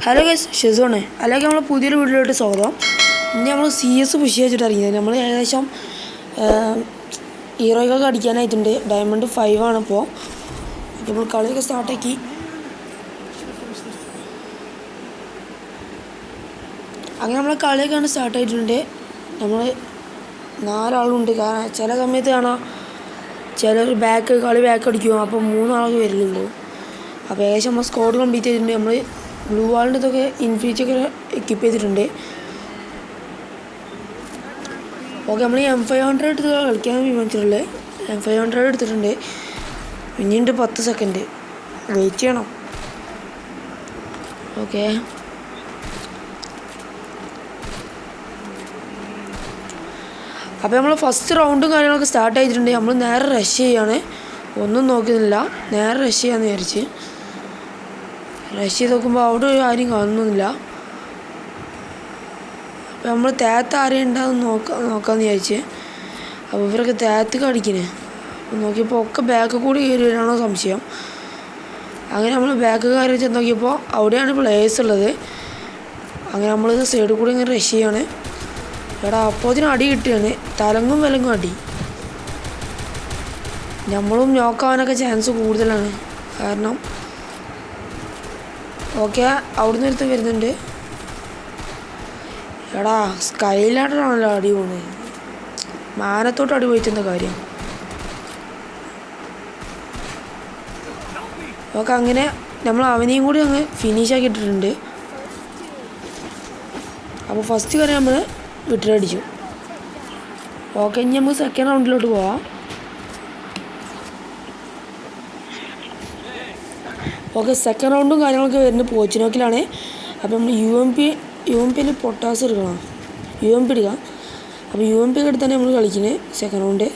Hello guys, ഷിസോണ്. അല്ലെങ്കിൽ നമ്മൾ പുതിയൊരു വീഡിയോയിലോട്ട് സ്വാഗതം. ഇനി നമ്മൾ CS പുഷ് ചെയ്തിട്ട് ഇറങ്ങിയത്. നമ്മൾ ഏകദേശം ഹീറോയ്ക്കൊക്കെ അടിക്കാനായിട്ടുണ്ട്. ഡയമണ്ട് 5 ആണ് ഇപ്പോൾ. നമ്മൾ കളിയൊക്കെ സ്റ്റാർട്ടാക്കി. അങ്ങനെ നമ്മൾ കളിയൊക്കെ സ്റ്റാർട്ടായിട്ടുണ്ട്. നമ്മൾ 4 ആളുണ്ട്. കാരണം ചില സമയത്ത് കാണാം ചിലർ കളി ബാക്ക് അടിക്കും. അപ്പോൾ 3 ആൾക്ക് വരില്ലുള്ളൂ. അപ്പോൾ ഏകദേശം നമ്മൾ സ്കോഡ് കംപ്ലീറ്റ് ചെയ്തിട്ടുണ്ട്. നമ്മൾ ബ്ലൂ വാളിൻ്റെ ഇതൊക്കെ ഇൻഫിനിറ്റൊക്കെ എക്വിപ്പ് ചെയ്തിട്ടുണ്ട്. ഓക്കെ, നമ്മൾ M500 എടുത്ത് കളിക്കാൻ തീരുമാനിച്ചിട്ടുള്ളത്. M500 എടുത്തിട്ടുണ്ട്. ഇനിയുണ്ട് 10 സെക്കൻഡ് വെയിറ്റ് ചെയ്യണം. ഓക്കെ, അപ്പോൾ നമ്മൾ ഫസ്റ്റ് റൗണ്ടും കാര്യങ്ങളൊക്കെ സ്റ്റാർട്ട് ചെയ്തിട്ടുണ്ട്. നമ്മൾ നേരെ റഷ് ചെയ്യാണ്. ഒന്നും നോക്കുന്നില്ല, നേരെ റഷ് ചെയ്യാമെന്ന് വിചാരിച്ച് റഷ് ചെയ്ത് നോക്കുമ്പോൾ അവിടെ ആരും കാണുന്നില്ല. അപ്പോൾ നമ്മൾ തേത്ത് ആരെയും ഉണ്ടാകുന്ന നോക്കാമെന്ന് വിചാരിച്ച്. അപ്പോൾ ഇവരൊക്കെ തേത്ത് കടിക്കണേ. അപ്പോൾ നോക്കിയപ്പോൾ ഒക്കെ ബാക്ക് കൂടി കയറി വരാണോ സംശയം. അങ്ങനെ നമ്മൾ ബാക്ക് കയറി ചെന്ന് നോക്കിയപ്പോൾ അവിടെയാണ് പ്ലേയേഴ്സ് ഉള്ളത്. അങ്ങനെ നമ്മളിത് സൈഡിൽ കൂടി ഇങ്ങനെ റഷ് ചെയ്യാണ്. എടാ അപ്പോഴത്തേനും അടി കിട്ടുകയാണ്. തലങ്ങും വിലങ്ങും അടി. നമ്മളും നോക്കാവാനൊക്കെ ചാൻസ് കൂടുതലാണ്. കാരണം ഓക്കെ, അവിടുന്ന് ഒരുത്ത് വരുന്നുണ്ട്. എടാ സ്കൈലായിട്ടാണല്ലോ അടി പോകുന്നത്. മാനത്തോട്ട് അടി പോയിട്ടെന്താ കാര്യം. ഓക്കെ, അങ്ങനെ നമ്മൾ അവനെയും കൂടി അങ്ങ് ഫിനിഷ് ആക്കിയിട്ടിട്ടുണ്ട്. അപ്പോൾ ഫസ്റ്റ് കാര്യം നമ്മൾ വിട്ടടിച്ചു. ഓക്കെ, ഇനി നമുക്ക് സെക്കൻഡ് റൗണ്ടിലോട്ട് പോവാം. ഓക്കെ, സെക്കൻഡ് റൗണ്ടും കാര്യങ്ങളൊക്കെ വരുന്നത് പോച്ചിനോക്കിലാണ്. അപ്പോൾ നമ്മൾ UMPയിൽ പൊട്ടാസ് എടുക്കണം. UMP എടുക്കാം. അപ്പോൾ UMP ഒക്കെ എടുത്താണ് നമ്മൾ കളിക്കുന്നത് സെക്കൻഡ് റൗണ്ട്.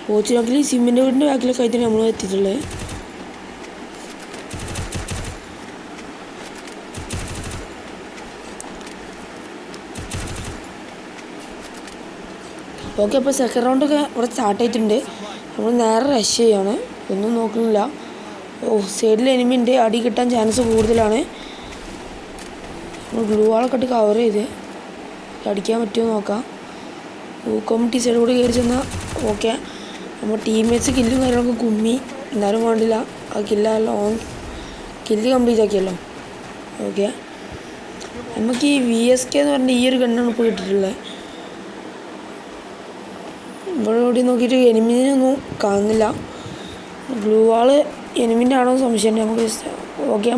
പോച്ചിനോക്കിൽ സിമ്മിൻ്റെ വീടിൻ്റെ ബാക്കിലൊക്കെ ആയിട്ടാണ് നമ്മൾ എത്തിയിട്ടുള്ളത്. ഓക്കെ, അപ്പോൾ സെക്കൻഡ് റൗണ്ടൊക്കെ ഇവിടെ സ്റ്റാർട്ട് ആയിട്ടുണ്ട്. നമ്മൾ നേരെ റഷ് ചെയ്യാണ്. ഒന്നും നോക്കുന്നില്ല. സൈഡിൽ എനിമി ഉണ്ട്. അടി കിട്ടാൻ ചാൻസ് കൂടുതലാണ്. നമ്മൾ ഗ്ലൂ വാളൊക്കെ ഇട്ട് കവർ ചെയ്ത് അടിക്കാൻ പറ്റുമോ നോക്കാം. കമ്മിറ്റി സൈഡ് കൂടി കയറി ചെന്നാൽ ഓക്കെ. നമ്മൾ ടീംമേറ്റ്സ് കില്ലും കാര്യങ്ങളൊക്കെ കുമ്മി. എന്നാലും വേണ്ടില്ല, ആ കില്ല് കംപ്ലീറ്റ് ആക്കിയല്ലോ. ഓക്കെ, നമുക്ക് ഈ VSK എന്ന് പറഞ്ഞ ഈ ഒരു ഗണ്ണാണ് ഇപ്പോൾ കിട്ടിയിട്ടുള്ളത്. ഇവിടെ ഓടി നോക്കിയിട്ട് എനിമിനൊന്നും കാണുന്നില്ല. ബ്ലൂ വാള് എനിമിൻ്റെ ആണോ സംശയം നമുക്ക്. ഓക്കെ,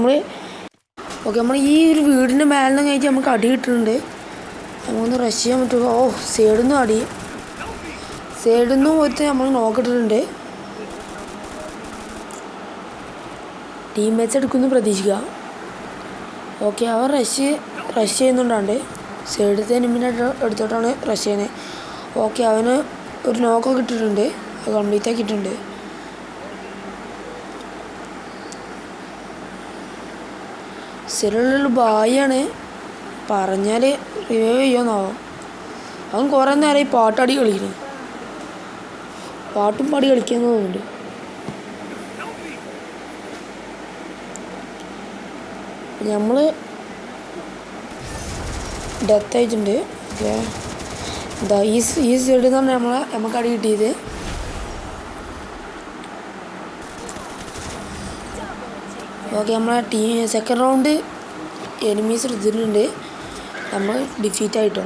നമ്മൾ ഈ ഒരു വീടിൻ്റെ മേലെ നിന്ന് കഴിച്ച് നമുക്ക് അടി കിട്ടുന്നുണ്ട്. നമുക്കൊന്ന് റഷ് ചെയ്യാൻ പറ്റുമോ? സൈഡിൽ നിന്നും അടി. സൈഡിൽ നിന്നും പോയിട്ട് നമ്മൾ നോക്കിയിട്ടുണ്ട്. ടീംമേറ്റ്സ് എടുക്കുമെന്ന് പ്രതീക്ഷിക്കുക. ഓക്കെ, അവർ റഷ് ചെയ്യുന്നുണ്ടാണ്ട് സൈഡിലത്തെ എനിമിനെ എടുത്തോട്ടാണ് റഷ് ചെയ്യുന്നത്. ഓക്കെ, അവന് ഒരു നോക്കൊക്കെ ഇട്ടിട്ടുണ്ട്. അത് കംപ്ലീറ്റ് ആക്കിയിട്ടുണ്ട്. സിറുള്ള ബായാണ് പറഞ്ഞാൽ റിവൈവ് ചെയ്യുമെന്നാവും. അവൻ കുറേ നേരം ഈ പാട്ടടി കളിക്കുന്നു. പാട്ടും പാടി കളിക്കാന്ന് തോന്നുന്നുണ്ട്. നമ്മൾ ഡെത്ത് ആയിട്ടുണ്ട്. ഓക്കെ, എന്താ ഈ സൈഡിൽ നിന്നാണ് നമുക്ക് അടി കിട്ടിയത്. ഓക്കെ, നമ്മളെ സെക്കൻഡ് റൗണ്ട് എനിമീസ് എടുത്തിട്ടുണ്ട്. നമ്മൾ ഡിഫീറ്റ് ആയിട്ടോ.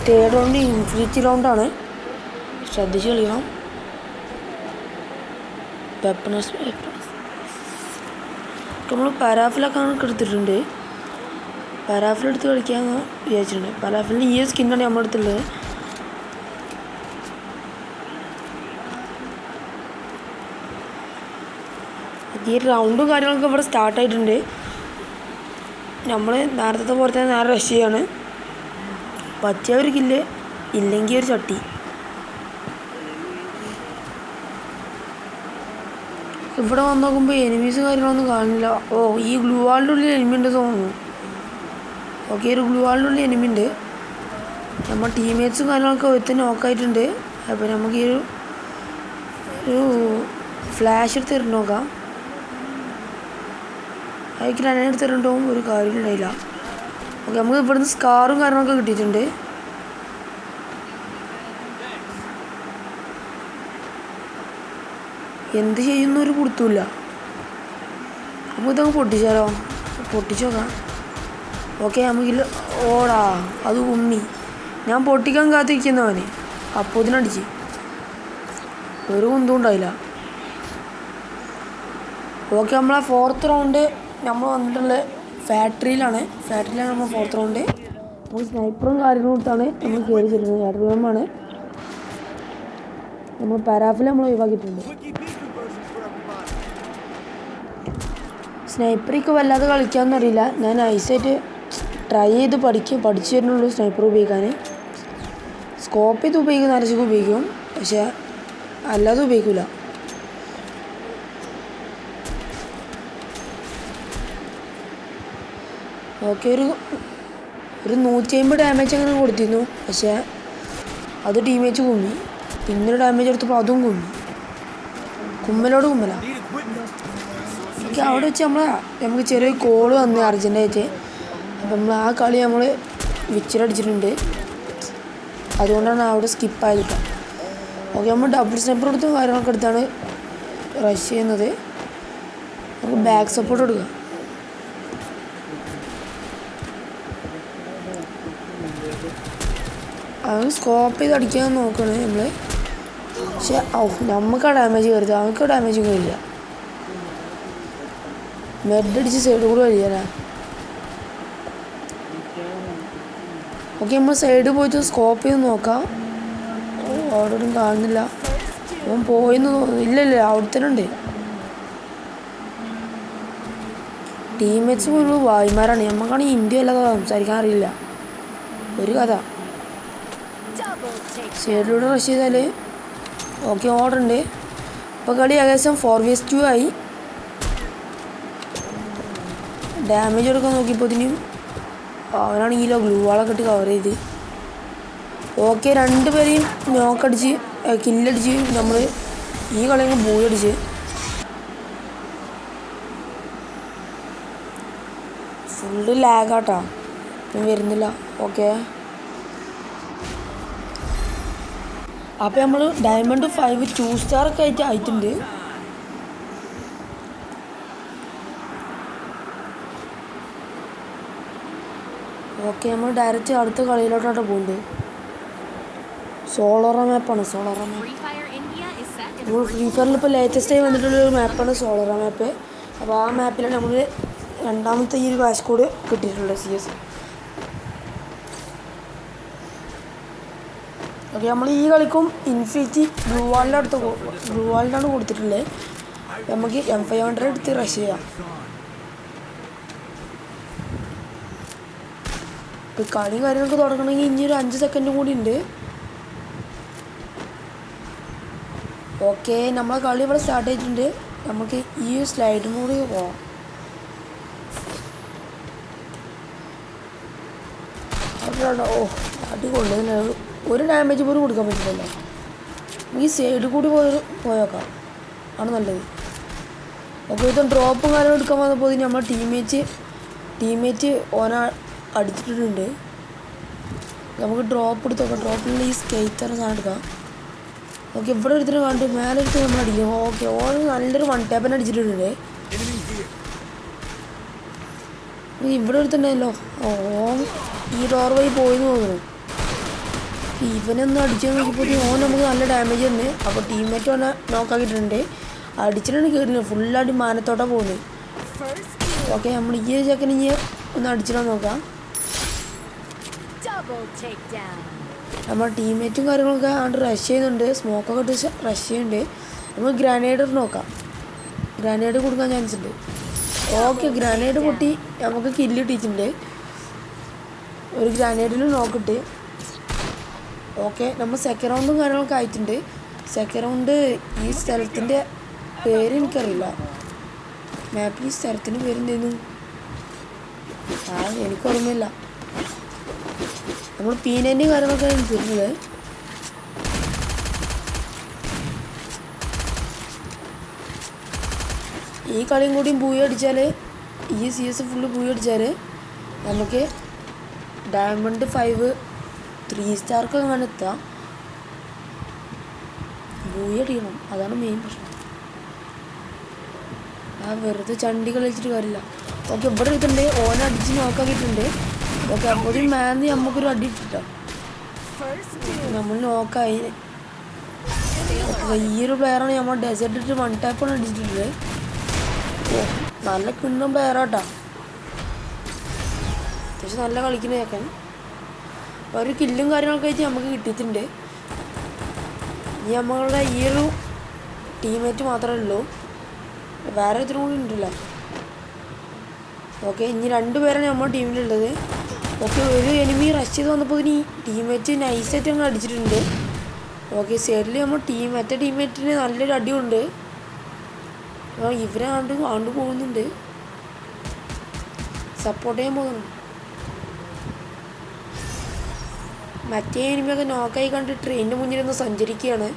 തേർഡ് റൗണ്ട് ഇൻഫിനിറ്റി റൗണ്ടാണ്. ശ്രദ്ധിച്ച് കളിക്കണം. നമ്മൾ പാരാഫിലൊക്കെ എടുത്തിട്ടുണ്ട്. പാരാഫിൽ എടുത്ത് കളിക്കാമെന്ന് വിചാരിച്ചിട്ടുണ്ട്. പാരാഫിലിൻ്റെ ഈ സ്കിന്നാണ് നമ്മുടെ അടുത്തുള്ളത്. ഈ റൗണ്ടും കാര്യങ്ങളൊക്കെ ഇവിടെ സ്റ്റാർട്ടായിട്ടുണ്ട്. നമ്മൾ നേരത്തെ പോലെ തന്നെ നേരെ റഷ് ചെയ്യാണ്. പറ്റിയ ഒരു കില്ല്, ഇല്ലെങ്കിൽ ഒരു ചട്ടി. ഇവിടെ വന്ന് നോക്കുമ്പോൾ എനിമീസ് കാര്യങ്ങളൊന്നും കാണില്ല. ഈ ഗ്ലൂ വാളിൻ്റെ ഉള്ളിൽ എനിമി ഉണ്ട് തോന്നുന്നു. ഓക്കെ, ഒരു ഗ്ലൂ വാളിൻ്റെ ഉള്ളിൽ എനിമി ഉണ്ട്. നമ്മൾ ടീംമേറ്റ്സും കാര്യങ്ങളൊക്കെ ഒരുത്തന്നെ നോക്കായിട്ടുണ്ട്. അപ്പോൾ നമുക്ക് ഈ ഒരു ഫ്ലാഷ് എടുത്ത് തരുന്ന നോക്കാം. അത് ഗ്രാനൈഡ് എടുത്തിട്ടുണ്ടാവും ഒരു കാര്യം ഉണ്ടായില്ല. ഓക്കെ, നമുക്ക് ഇവിടുന്ന് സ്കാറും കാര്യങ്ങളൊക്കെ കിട്ടിയിട്ടുണ്ട്. എന്ത് ചെയ്യുന്നൊരു കൊടുത്തില്ല. നമുക്ക് ഇതങ്ങ് പൊട്ടിച്ചാലോ? പൊട്ടിച്ച് നോക്കാം. ഓക്കെ, നമുക്കില്ല. ഓടാ, അത് ഉമ്മി. ഞാൻ പൊട്ടിക്കാൻ കാത്തിരിക്കുന്നവന് അപ്പോൾ ഇതിനടിച്ച് ഒരു കുന്തും ഉണ്ടായില്ല. ഓക്കെ, നമ്മളെ 4th റൗണ്ട് നമ്മൾ വന്നിട്ടുള്ള ഫാക്ടറിയിലാണ് നമ്മൾ 4th റൗണ്ട്. നമ്മൾ സ്നൈപ്പറും കാര്യങ്ങളും കൊടുത്താണ് നമ്മൾ കയറി ചെല്ലുന്നത്. ഫാക്ടറിയുമാണ് നമ്മൾ പാരാഫിൽ നമ്മൾ ഒഴിവാക്കിയിട്ടുണ്ട്. സ്നൈപ്പറിക്ക് വല്ലാതെ കളിക്കാമെന്ന് അറിയില്ല. ഞാൻ ഐസായിട്ട് ട്രൈ ചെയ്ത് പഠിച്ചു വരുന്നുള്ളൂ സ്നൈപ്പർ ഉപയോഗിക്കാൻ. സ്കോപ്പ് ചെയ്ത് ഉപയോഗിക്കുന്ന ആരൊക്കെ ഉപയോഗിക്കും, പക്ഷേ അല്ലാതെ ഉപയോഗിക്കില്ല. ഓക്കെ, ഒരു 150 ഡാമേജ് അങ്ങനെ കൊടുത്തിരുന്നു. പക്ഷേ അത് ടീമേജ് കുമ്മി. പിന്നൊരു ഡാമേജ് എടുത്തപ്പോൾ അതും കുമ്മലോട് കുമ്മല. ഓക്കെ, അവിടെ വെച്ച് നമുക്ക് ചെറിയൊരു കോള് വന്നു അർജൻറ്റായിട്ട്. അപ്പം നമ്മൾ ആ കളി നമ്മൾ വിച്ചിലടിച്ചിട്ടുണ്ട്. അതുകൊണ്ടാണ് അവിടെ സ്കിപ്പായത് കേട്ടോ. ഓക്കെ, നമ്മൾ ഡബിൾ സ്നൈപ്പർ എടുത്ത് കാര്യങ്ങളൊക്കെ എടുത്താണ് റഷ് ചെയ്യുന്നത്. നമുക്ക് ബാക്ക് സപ്പോർട്ട് എടുക്കാം. അത് സ്കോപ്പ് ചെയ്ത് അടിക്കാൻ നോക്കണേ നമ്മൾ. പക്ഷെ നമുക്ക് ആ ഡാമേജ് കയറുത്, അവർക്ക് ഡാമേജ് കയറില്ല. മെഡ് അടിച്ച് സൈഡ് കൂടെ വരികയല്ലേ. ഓക്കെ, നമ്മൾ സൈഡ് പോയിട്ട് സ്കോപ്പ് ചെയ്ത് നോക്കാം. അവിടെ ഒന്നും കാണുന്നില്ല. അവൻ പോയെന്ന് തോന്നുന്നു. ഇല്ല, അവിടെ തന്നെ ഉണ്ട്. ടീംമേറ്റ്സ് പോലും വായ്മാരാണ്. നമുക്കാണെങ്കിൽ ഇന്ത്യ അല്ലാതെ സംസാരിക്കാൻ അറിയില്ല ഒരു കഥ. സൈഡിലൂടെ റഷ് ചെയ്താൽ ഓക്കെ, ഓർഡർ ഉണ്ട്. ഇപ്പോൾ കളി ഏകദേശം 4vs2 ആയി. ഡാമേജ് എടുക്കാൻ നോക്കിയപ്പോഴത്തേനും അവനാണെങ്കിലോ ഗ്ലൂ വാളൊക്കെ ഇട്ട് കവർ ചെയ്ത്. ഓക്കെ, 2 പേരെയും നോക്കടിച്ച് കില്ലടിച്ച് നമ്മൾ ഈ കളിയൊക്കെ ബോളടിച്ച്. ഫുള്ള് ലാഗാട്ടാ, ഇപ്പം വരുന്നില്ല. ഓക്കെ, അപ്പം നമ്മൾ ഡയമണ്ട് 5 2 സ്റ്റാർ ഒക്കെ ആയിട്ടുണ്ട്. ഓക്കെ, നമ്മൾ ഡയറക്റ്റ് അടുത്ത കളിയിലോട്ടാണ് പോകുന്നത്. സോളോറ മാപ്പാണ്. നമ്മൾ ഫ്രീ ഫയറിൽ ഇപ്പോൾ ലേറ്റസ്റ്റായി വന്നിട്ടുള്ളൊരു മാപ്പാണ് സോളോറ മാപ്പ്. അപ്പോൾ ആ മാപ്പിലാണ് നമ്മൾ രണ്ടാമത്തെ ഈ ഒരു കാശ് കോഡ് കിട്ടിയിട്ടുള്ളത് CS. ഓക്കെ, നമ്മൾ ഈ കളിക്കും ഇൻഫിനിറ്റി ബ്ലൂ വാളിലാണ് കൊടുത്തിട്ടുള്ളത്. നമുക്ക് M500 എടുത്ത് റഷ് ചെയ്യാം. ഇപ്പോൾ കളി കാര്യങ്ങളൊക്കെ തുടങ്ങണമെങ്കിൽ ഇനി ഒരു 5 സെക്കൻഡ് കൂടി ഉണ്ട്. ഓക്കെ, നമ്മളെ കളി ഇവിടെ സ്റ്റാർട്ട് ചെയ്തിട്ടുണ്ട്. നമുക്ക് ഈ സ്ലൈഡിനും കൂടി പോവാം. അടി കൊള്ളുന്നില്ല. ഒരു ഡാമേജ് പോലും കൊടുക്കാൻ പറ്റില്ലല്ലോ. ഈ സൈഡിൽ കൂടി പോയേക്കാം, ആണ് നല്ലത്. ഓക്കെ, ഇത് ഡ്രോപ്പും കാര്യങ്ങളും എടുക്കാൻ വന്നപ്പോൾ നമ്മൾ ടീമേറ്റ് ഓനെ അടിച്ചിട്ടുണ്ട്. നമുക്ക് ഡ്രോപ്പ് എടുത്തോക്കാം. ഡ്രോപ്പിൽ ഈ സ്കേറ്റർ സാധനം എടുക്കാം. ഓക്കെ, ഇവിടെ എടുത്തിട്ട് കണ്ടു മേലെ എടുത്ത് നമ്മൾ അടിക്കും. ഓക്കെ, ഓന് നല്ലൊരു 1 ടാപ്പിന് അടിച്ചിട്ടുണ്ട്. ഇവിടെ എടുത്തിട്ടുണ്ടല്ലോ. ഈ ഡോർ വഴി പോയെന്ന് തോന്നുന്നു. ഇവനൊന്ന് അടിച്ചു നോക്കിയപ്പോൾ നമുക്ക് നല്ല ഡാമേജ് തന്നെ. അപ്പോൾ ടീമേറ്റ് വന്ന് നോക്കാക്കിയിട്ടുണ്ട്. അടിച്ചിട്ടാണ് കയറുന്നത്. ഫുള്ളായിട്ട് മാനത്തോട്ടാണ് പോകുന്നത്. ഓക്കെ, നമ്മൾ ഈ ചെക്കന് ഇനി ഒന്ന് അടിച്ചിടാൻ നോക്കാം. നമ്മൾ ടീമേറ്റും കാര്യങ്ങളൊക്കെ ആണ്ട് റഷ് ചെയ്യുന്നുണ്ട്. സ്മോക്കൊക്കെ ഇട്ട് റഷ് ചെയ്യുന്നുണ്ട്. നമ്മൾ ഗ്രാനേഡ് നോക്കാം. ഗ്രാനേഡ് കൊടുക്കാൻ ചാൻസ് ഉണ്ട്. ഓക്കെ, ഗ്രാനേഡ് പൊട്ടി നമുക്ക് കില്ല് കിട്ടിയിട്ടുണ്ട്. ഒരു ഗ്രാനേഡിൽ നോക്കിട്ട്. ഓക്കെ, നമ്മൾ സെക്കൻഡ് റൗണ്ടും കാര്യങ്ങളൊക്കെ ആയിട്ടുണ്ട്. സെക്കൻഡ് റൗണ്ട് ഈ സ്ഥലത്തിൻ്റെ പേര് എനിക്കറിയില്ല. മാപ്പിൽ ഈ സ്ഥലത്തിൻ്റെ പേരെന്തായിരുന്നു എനിക്ക് ഓർമ്മയില്ല. നമ്മൾ പീനേൻ്റെയും കാര്യങ്ങളൊക്കെ തരുന്നത്. ഈ കളിയും കൂടിയും പൂയി അടിച്ചാൽ ഈ CS ഫുള്ള് പോയി അടിച്ചാൽ നമുക്ക് ഡയമണ്ട് 5 3 സ്റ്റാർക്ക് അങ്ങനെ എത്താം. പോയി അടിക്കണം, അതാണ് മെയിൻ പ്രശ്നം. വെറുതെ ചണ്ടി കളിച്ചിട്ട് കാര്യമില്ല. ഓക്കെ, ഇവിടെ എടുത്തിട്ടുണ്ട്, ഓനെ അടിച്ച് നോക്കാക്കിയിട്ടുണ്ട്. ഓക്കെ, അപ്പോൾ മാന്ന് നമുക്കൊരു അടി ഇട്ടിട്ടോ, നമ്മൾ നോക്കായി. വലിയൊരു പ്ലെയറാണ്, നമ്മൾ ഡെസേർട്ട് ഇട്ട് 1 ടാപ്പാണ് അടിച്ചിട്ടുള്ളത്. ഓ, നല്ല കിണ്ണം പ്ലെയറാട്ടാ, അത്യാവശ്യം നല്ല കളിക്കുന്ന കേൾക്കാൻ. അപ്പോൾ ഒരു കില്ലും കാര്യങ്ങളൊക്കെ ആയിട്ട് നമുക്ക് കിട്ടിയിട്ടുണ്ട്. ഇനി നമ്മളുടെ ഈ ഒരു ടീമേറ്റ് മാത്രമേ ഉള്ളൂ, വേറെ ഇത്തിരി കൂടി ഉണ്ടല്ലോ. ഓക്കെ, ഇനി 2 പേരാണ് നമ്മുടെ ടീമിലുള്ളത്. ഓക്കെ, ഒരു എനിമി റഷ് ചെയ്ത് വന്നപ്പോൾ ഇനി ടീമേറ്റ് നൈസായിട്ട് ഞങ്ങൾ അടിച്ചിട്ടുണ്ട്. ഓക്കെ, സൈഡിൽ നമ്മൾ മറ്റേ ടീമേറ്റിന് നല്ലൊരു അടിയുണ്ട്. ഇവരെ ആണ്ട് പോകുന്നുണ്ട്, സപ്പോർട്ട് ചെയ്യാൻ പോകുന്നുണ്ട്. മറ്റേ എനിമിയൊക്കെ നോക്കായി കണ്ട് ട്രെയിനിൻ്റെ മുന്നിൽ നിന്ന് സഞ്ചരിക്കുകയാണ്.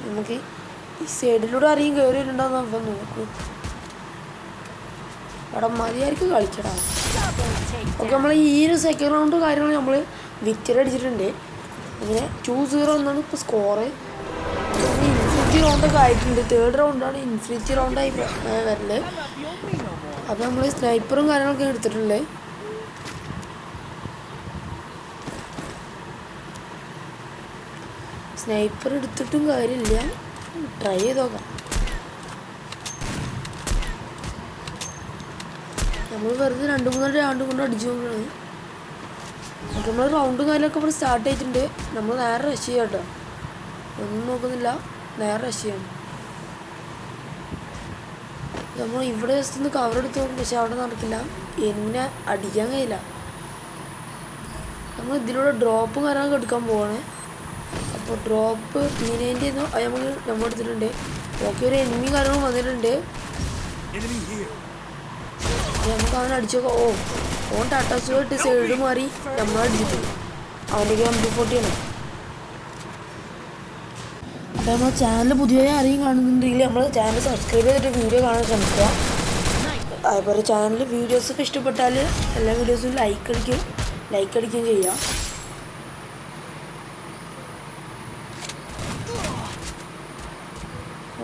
നമുക്ക് ഈ സൈഡിലൂടെ ആരെയും കയറി വരുന്നുണ്ടോയെന്ന് അപ്പം നോക്കൂ. അവിടെ മതിയായിരിക്കും കളിച്ചടാ. ഓക്കെ, നമ്മൾ ഈ ഒരു സെക്കൻഡ് റൗണ്ട് കാര്യങ്ങൾ നമ്മൾ വിക്ടറി അടിച്ചിട്ടുണ്ട്. അങ്ങനെ 2-0 എന്നാണ് ഇപ്പോൾ സ്കോറ്. ഇൻഫിനിറ്റി റൗണ്ടൊക്കെ ആയിട്ടുണ്ട്. 3rd റൗണ്ടാണ് ഇൻഫിനിറ്റി റൗണ്ടായി വരല്. അപ്പോൾ നമ്മൾ സ്നൈപ്പറും കാര്യങ്ങളൊക്കെ എടുത്തിട്ടുള്ളത്. സ്നൈപ്പർ എടുത്തിട്ടും കാര്യമില്ല, ട്രൈ ചെയ്ത് നോക്കാം. നമ്മൾ വെറുതെ 2-3 റൗണ്ട് കൊണ്ട് അടിച്ചു നോക്കുകയാണ്. അപ്പോൾ നമ്മൾ റൗണ്ടും കാര്യമൊക്കെ ഇവിടെ സ്റ്റാർട്ട് ചെയ്തിട്ടുണ്ട്. നമ്മൾ നേരെ റഷ് ചെയ്യാം കേട്ടോ, ഒന്നും നോക്കുന്നില്ല, നേരെ റഷ് ചെയ്യണം. നമ്മൾ ഇവിടെ ജസ്റ്റ് ഒന്ന് കവർ എടുത്ത് നോക്കും, പക്ഷെ അവിടെ നടക്കില്ല, എന്നെ അടിക്കാൻ കഴിയില്ല. നമ്മൾ ഇതിലൂടെ ഡ്രോപ്പും കാര്യങ്ങളൊക്കെ എടുക്കാൻ പോവാണ്. അപ്പോൾ ഡ്രോപ്പ് P90 നമ്മൾ എടുത്തിട്ടുണ്ട്. ഓക്കെ, ഒരു എനിമി കാര്യങ്ങളും വന്നിട്ടുണ്ട്. നമുക്ക് അവനെ അടിച്ചു നോക്കാം. ഓൻ ടാറ്റാസുമായിട്ട് സൈഡ് മാറി നമ്മളടിച്ചിട്ടുണ്ട്. അവൻ്റെ MP40 ആണ്. അപ്പോൾ നമ്മൾ ചാനൽ പുതിയതായി ആരെയും കാണുന്നുണ്ടെങ്കിൽ നമ്മൾ ചാനൽ സബ്സ്ക്രൈബ് ചെയ്തിട്ട് വീഡിയോ കാണാൻ ശ്രമിക്കുക. അതുപോലെ ചാനൽ വീഡിയോസൊക്കെ ഇഷ്ടപ്പെട്ടാൽ എല്ലാ വീഡിയോസും ലൈക്ക് അടിക്കുകയും ചെയ്യുക.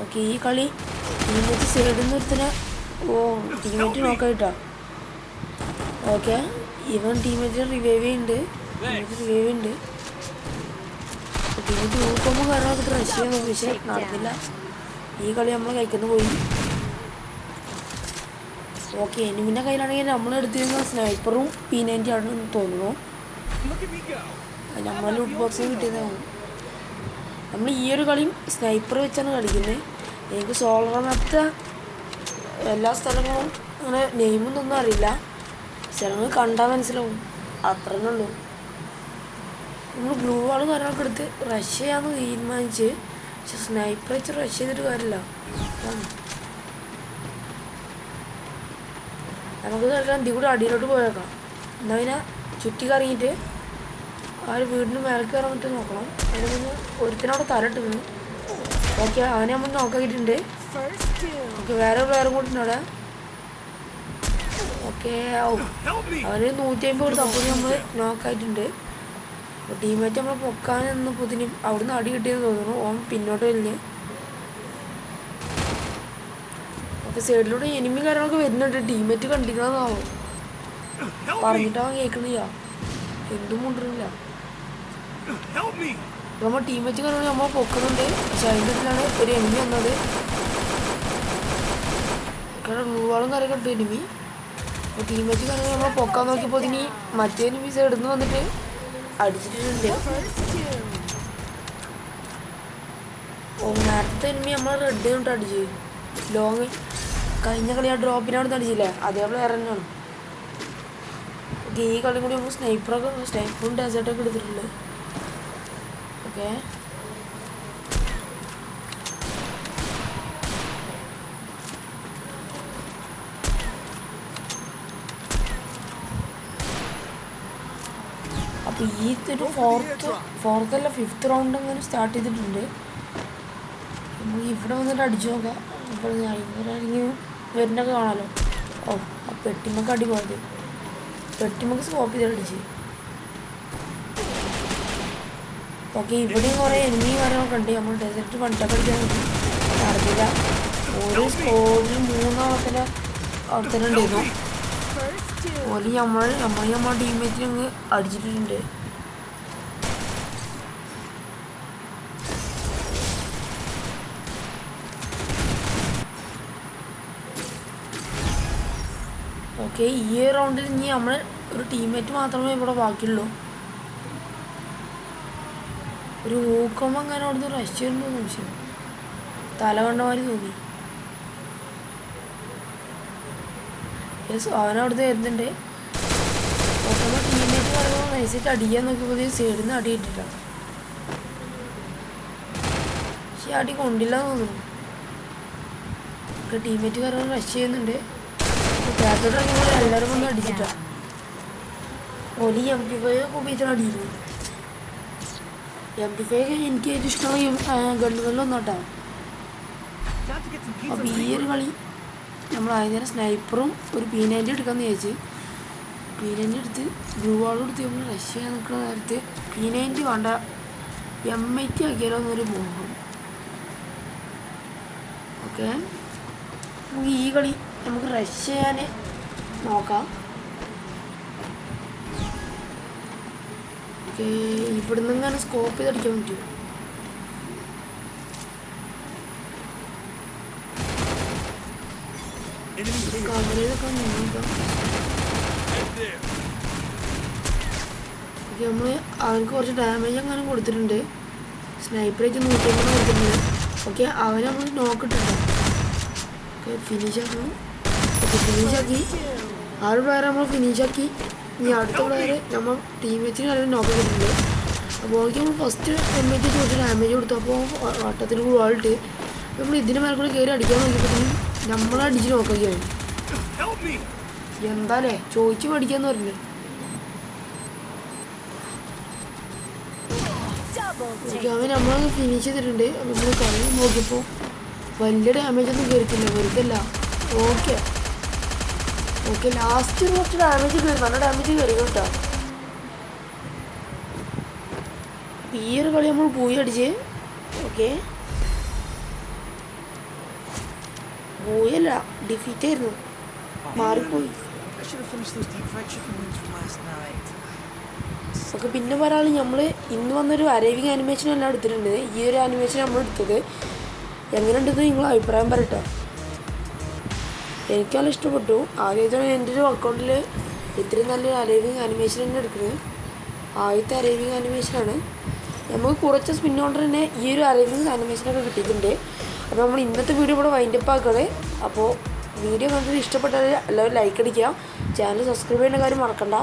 ഓക്കെ, ഈ കളി ടീമേറ്റ് സൈഡിൽ നിന്ന് ഒരുത്തനെ ടീമേറ്റ് നോക്കായിട്ടാ. ഓക്കെ, ഇവൻ ടീമേറ്റ് റിവൈവ് ചെയ്യുന്നുണ്ട്. ടീമേറ്റ് ഊക്കുമ്പോൾ കാര്യങ്ങളൊക്കെ റഷ് ചെയ്യാൻ നോക്കി, പക്ഷേ നടന്നില്ല. ഈ കളി നമ്മൾ കഴിക്കുന്നു പോയി. ഓക്കെ, എനിമിൻ്റെ കയ്യിലാണെങ്കിൽ നമ്മളെടുത്തിരുന്ന സ്നൈപ്പറും P90 ആണെന്ന് തോന്നുന്നു. നമ്മൾ ലൂട്ട് ബോക്സിൽ കിട്ടിയതാണ്. നമ്മൾ ഈ ഒരു കളിയും സ്നൈപ്പർ വെച്ചാണ് കളിക്കുന്നത്. എനിക്ക് സോളറിനകത്ത് എല്ലാ സ്ഥലങ്ങളും അങ്ങനെ നെയിമൊന്നും അറിയില്ല, സ്ഥലങ്ങൾ കണ്ടാൽ മനസ്സിലാവും, അത്രേ ഉള്ളൂ. നമ്മൾ ബ്ലൂ വാളും കാര്യങ്ങളൊക്കെ എടുത്ത് റഷ് ചെയ്യാമെന്ന് തീരുമാനിച്ച്, പക്ഷെ സ്നൈപ്പർ വെച്ച് റഷ് ചെയ്തിട്ട് കാര്യമില്ല. നമുക്ക് എന്തി കൂടി അടിയിലോട്ട് പോയേക്കാം. എന്നാൽ പിന്നെ ചുറ്റി കറങ്ങിയിട്ട് ആ ഒരു വീടിന് മേലേക്ക് കയറാൻ പറ്റും നോക്കണം. അതിന് മുന്നേ ഒരുത്തിനവിടെ തലട്ടിരുന്നു. ഓക്കെ, അവനെ നമ്മൾ നോക്കാക്കിയിട്ടുണ്ട്. ഓക്കെ, വേറെ പ്ലെയറും കൂടി ഉണ്ട് അവിടെ. ഓക്കെ, അവന് 150 കൊടുത്ത് അപ്പോൾ നമ്മൾ നോക്കായിട്ടുണ്ട്. അപ്പോൾ ടീമേറ്റ് നമ്മൾ പൊക്കാൻ നിന്നപ്പോത്തിന് അവിടുന്ന് അടി കിട്ടിയെന്ന് തോന്നുന്നു. ഓൻ പിന്നോട്ട് വലിഞ്ഞ്. ഓക്കെ, സൈഡിലൂടെ എനിമി കാര്യങ്ങളൊക്കെ വരുന്നുണ്ട്. ടീമേറ്റ് കണ്ടിരുന്നതാവും, പറഞ്ഞിട്ടവൻ കേൾക്കുന്നില്ല, എന്തും കൊണ്ടുവരില്ല. നമ്മൾ ടീമേറ്റ് കാരണം നമ്മൾ പൊക്കുന്നുണ്ട്, പക്ഷെ അതിൻ്റെ ഇതിലാണ് ഒരു എനിമി വന്നത്. കാരണം ബ്ലൂവാളും കാര്യമൊക്കെ ഉണ്ട് എനിമി. അപ്പോൾ ടീമേറ്റ് കാരണം നമ്മൾ പൊക്കാൻ നോക്കിയപ്പോൾ ഇനി മറ്റേ എനിമി സൈഡിൽ നിന്ന് വന്നിട്ട് അടിച്ചിട്ടുണ്ട്. നേരത്തെ എനിമി നമ്മൾ റെഡ് കൊണ്ട് അടിച്ചു. ലോങ് കഴിഞ്ഞ കളി ആ ഡ്രോപ്പിനവിടെ അടിച്ചില്ലേ, അതേ പ്ലെയർ തന്നെയാണ്. ഈ കളി കൂടി നമ്മൾ സ്നൈപ്പറും ഡെസേർട്ടൊക്കെ എടുത്തിട്ടുണ്ട്. ഓക്കെ, അപ്പോൾ ഈ ഒരു ഫോർത്ത് അല്ല 5th റൗണ്ട് അങ്ങനെ സ്റ്റാർട്ട് ചെയ്തിട്ടുണ്ട്. നമുക്ക് ഇവിടെ വന്നിട്ട് അടിച്ചു നോക്കാം. അപ്പോൾ ഇവരാണെങ്കിൽ വരുന്നൊക്കെ കാണാമല്ലോ. പെട്ടിമൊക്കെ അടി പോയത്. പെട്ടിമൊക്കെ സ്കോപ്പ് ചെയ്തടിച്ച്. ഓക്കെ, ഇവിടെയും കുറേ എനിമി കാര്യങ്ങളൊക്കെ ഉണ്ട്. നമ്മൾ ഡെസേർട്ട് വണ്ടൊക്കെ അടിക്കാൻ നടന്നില്ല. ഓരോ സ്കോഡിൽ 3 അവിടെ തന്നെ ഉണ്ടായിരുന്നു. ഓല് നമ്മളെ ടീമേറ്റിന് അങ്ങ് അടിച്ചിട്ടുണ്ട്. ഓക്കെ, ഈ റൗണ്ടിൽ ഇനി നമ്മൾ ഒരു ടീമേറ്റ് മാത്രമേ ഇവിടെ ബാക്കിയുള്ളൂ. ഒരു ഊക്കം അങ്ങനെ അവിടുന്ന് റഷ് ചെയ്യുന്നു സംശയം. തല കണ്ടമാതിരി തോന്നി. അവനവിടുന്ന് വരുന്നുണ്ട്. നോക്കുമ്പോൾ ടീമേറ്റ് പറയുമ്പോൾ നൈസായിട്ട് അടിക്കാൻ നോക്കിയപ്പോൾ സൈഡിൽ നിന്ന് അടി ഇട്ടിട്ടാണ്. പക്ഷെ അടി കൊണ്ടില്ല എന്ന് തോന്നുന്നു. ടീമേറ്റ് കാരണം റഷ് ചെയ്യുന്നുണ്ട്. ബാറ്റോട്ടിറങ്ങിയപ്പോൾ എല്ലാവരും വന്ന് അടിച്ചിട്ടാണ്. ഓലി MP5 ഉപയോഗിച്ചാണ് അടിയിരുന്നു. MP5 എനിക്ക് ഏറ്റവും ഇഷ്ടമായ ഗണ്ണുകളിലൊന്നോട്ടാ. അപ്പോൾ ഈ ഒരു കളി നമ്മൾ ആദ്യം സ്നൈപ്പറും ഒരു P90 എടുക്കാമെന്ന് വിചാരിച്ച് P90 എടുത്ത് ബ്ലൂ വാളും എടുത്ത് നമ്മൾ റഷ് ചെയ്യാൻ നിൽക്കുന്ന നേരത്ത് P90 വേണ്ട M80 ആക്കിയാലോ എന്നൊരു മോഹം. ഓക്കെ, നമുക്ക് ഈ കളി നമുക്ക് റഷ് ചെയ്യാൻ നോക്കാം. ഓക്കെ, ഇവിടുന്ന് ഇങ്ങനെ സ്കോപ്പ് ചെയ്തടിക്കാൻ പറ്റുമോ? കവറേജൊക്കെ നോക്കാം. ഓക്കെ, നമ്മൾ അവർക്ക് കുറച്ച് ഡാമേജ് അങ്ങനെ കൊടുത്തിട്ടുണ്ട്. സ്നൈപ്പറേക്ക് 150 കൊടുത്തിട്ടുണ്ട്. ഓക്കെ, അവനെ നമ്മൾ നോക്കിട്ടുണ്ട്. ഓക്കെ, ഫിനിഷാക്കണം. ഓക്കെ, ഫിനിഷാക്കി. ആ ഒരു പ്ലെയർ നമ്മൾ ഫിനിഷാക്കി. ഇനി അടുത്ത പ്ലെയർ നമ്മൾ ടീമേറ്റിന് അല്ലെങ്കിൽ നോക്കി കിട്ടുന്നുണ്ട്. അപ്പോൾ ഓക്കെ, നമ്മൾ ഫസ്റ്റ് M80 കുറച്ച് ഡാമേജ് കൊടുത്തു. അപ്പോൾ വട്ടത്തിൽ വാളിട്ട് നമ്മൾ ഇതിന് മേലെ കൂടെ കയറി അടിക്കാൻ നോക്കിയപ്പോഴത്തേക്കും നമ്മളടിച്ച് നോക്കുകയാണ്. എന്താല്ലേ ചോദിച്ചു പഠിക്കാന്ന് പറഞ്ഞില്ലേ. അവൻ നമ്മളൊന്ന് ഫിനിഷ് ചെയ്തിട്ടുണ്ട്. നമ്മൾ കളി നോക്കിയപ്പോൾ വലിയ ഡാമേജ് ഒന്നും കയറിയിട്ടില്ല, വെറുതല്ല. ഓക്കെ ഓക്കെ, ലാസ്റ്റ് കുറച്ച് ഡാമേജ് കയറി, നല്ല ഡാമേജ് കയറി കേട്ടോ. ഈ ഒരു കളി നമ്മൾ പോയി അടിച്ച്. ഓക്കെ, പോയല്ല ഡിഫീറ്റ് ആയിരുന്നു, മാറിപ്പോയി. ഓക്കെ, പിന്നെ ഒരാൾ നമ്മൾ ഇന്ന് വന്നൊരു അരൈവിങ് ആനിമേഷൻ എല്ലാം എടുത്തിട്ടുണ്ട്. ഈ ഒരു ആനിമേഷൻ നമ്മൾ എടുത്തത് എങ്ങനെയുണ്ടെന്ന് നിങ്ങൾ അഭിപ്രായം പറയട്ടോ. എനിക്ക് നല്ല ഇഷ്ടപ്പെട്ടു. ആദ്യമായിട്ടാണ് എൻ്റെ ഒരു അക്കൗണ്ടിൽ ഇത്രയും നല്ലൊരു അരൈവിങ് ആനിമേഷൻ തന്നെ എടുക്കുന്നത്. ആദ്യത്തെ അരൈവിങ് ആനിമേഷനാണ്. നമുക്ക് കുറച്ച് സ്പിൻ ഓർഡർ തന്നെ ഈ ഒരു അരൈവിങ് ആനിമേഷനൊക്കെ കിട്ടിയിട്ടുണ്ട്. അപ്പോൾ നമ്മൾ ഇന്നത്തെ വീഡിയോ ഇവിടെ വൈൻഡപ്പ് ആക്കുകയാണ്. അപ്പോൾ വീഡിയോ കണ്ടിട്ട് ഇഷ്ടപ്പെട്ടാൽ എല്ലാവരും ലൈക്ക് അടിക്കുക. ചാനൽ സബ്സ്ക്രൈബ് ചെയ്യുന്ന കാര്യം മറക്കണ്ട.